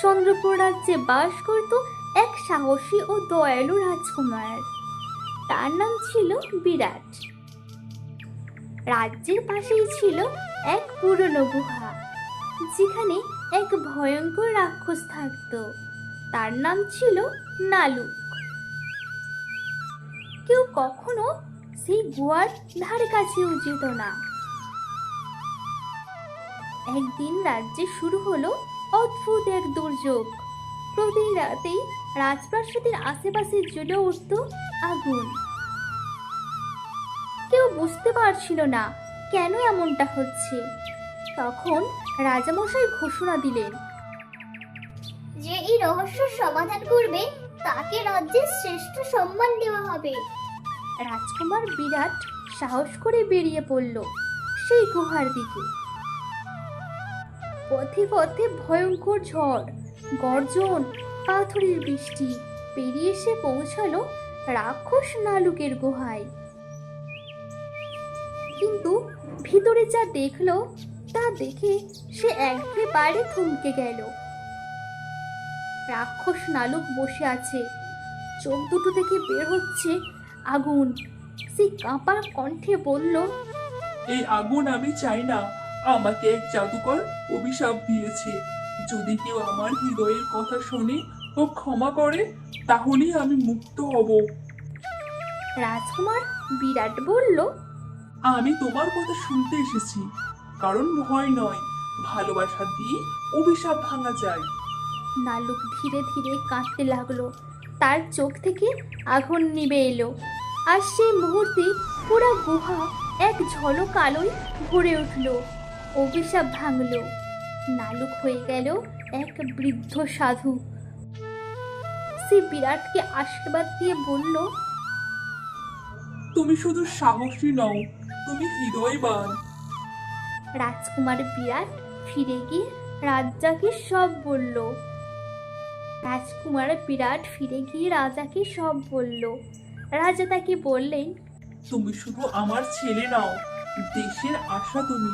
চন্দ্রপুর রাজ্যে বাস করত এক সাহসী ও দয়ালু রাজকুমার। তার নাম ছিল বিরাট। রাজ্যের পাশেই ছিল এক পুরনো গুহা, যেখানে এক ভয়ঙ্কর রাক্ষস থাকত। তার নাম ছিল নালু। কেউ কখনো সেই গুহার ধারে কাছেও যেত না। একদিন রাজ্যে শুরু হলো অদ্ভুত এক দুর্যোগ। প্রতি রাতেই রাজপ্রাসাদের আশেপাশে জ্বলে উঠত আগুন। কেউ বুঝতে পারছিল না কেন এমনটা হচ্ছে। তখন রাজামশাই ঘোষণা দিলেন, যে এই রহস্যের সমাধান করবে তাকে রাজ্যের শ্রেষ্ঠ সম্মান দেওয়া হবে। রাজকুমার বিরাট সাহস করে বেরিয়ে পড়ল সেই গুহার দিকে। পথে পথে ভয়ঙ্কর ঝড়, গর্জন, পাথরের বৃষ্টি পেরিয়ে সে পৌঁছালো রাক্ষস নালুকের গুহায়। কিন্তু ভিতরে যা দেখলো তা দেখে সে একেবারে থমকে গেল। রাক্ষস নালুক বসে আছে, চোখ দুটো থেকে বের হচ্ছে আগুন। সে কাঁপা কণ্ঠে বলল, এই আগুন আমি চাই না। আমাকে এক জাদুকর অভিশাপ দিয়েছে। যদি কেউ আমার হৃদয়ের কথা শোনে ও ক্ষমা করে, তাহলেই আমি মুক্ত হব। রাজকুমার বিরাট বলল, আমি তোমার কথা শুনতে এসেছি, কারণ ভয় নয়, ভালোবাসা দিয়ে অভিশাপ ভাঙা যায়। নালুক ধীরে ধীরে কাঁদতে লাগলো। তার চোখ থেকে আগুন নিভে এলো, আর সেই মুহূর্তে পুরো গুহা এক ঝলক আলোয় ভরে উঠল। অভিশাপ ভাঙলো। নালুক হয়ে গেল এক বৃদ্ধ সাধু। সে বিরাটকে আশীর্বাদ দিয়ে বলল, তুমি শুধু সাহসী নও, তুমি হৃদয়বান। রাজকুমার বিরাট ফিরে গিয়ে রাজাকে সব বলল। রাজা তাকে বললেন, তুমি শুধু আমার ছেলে নাও, দেশের আশা তুমি।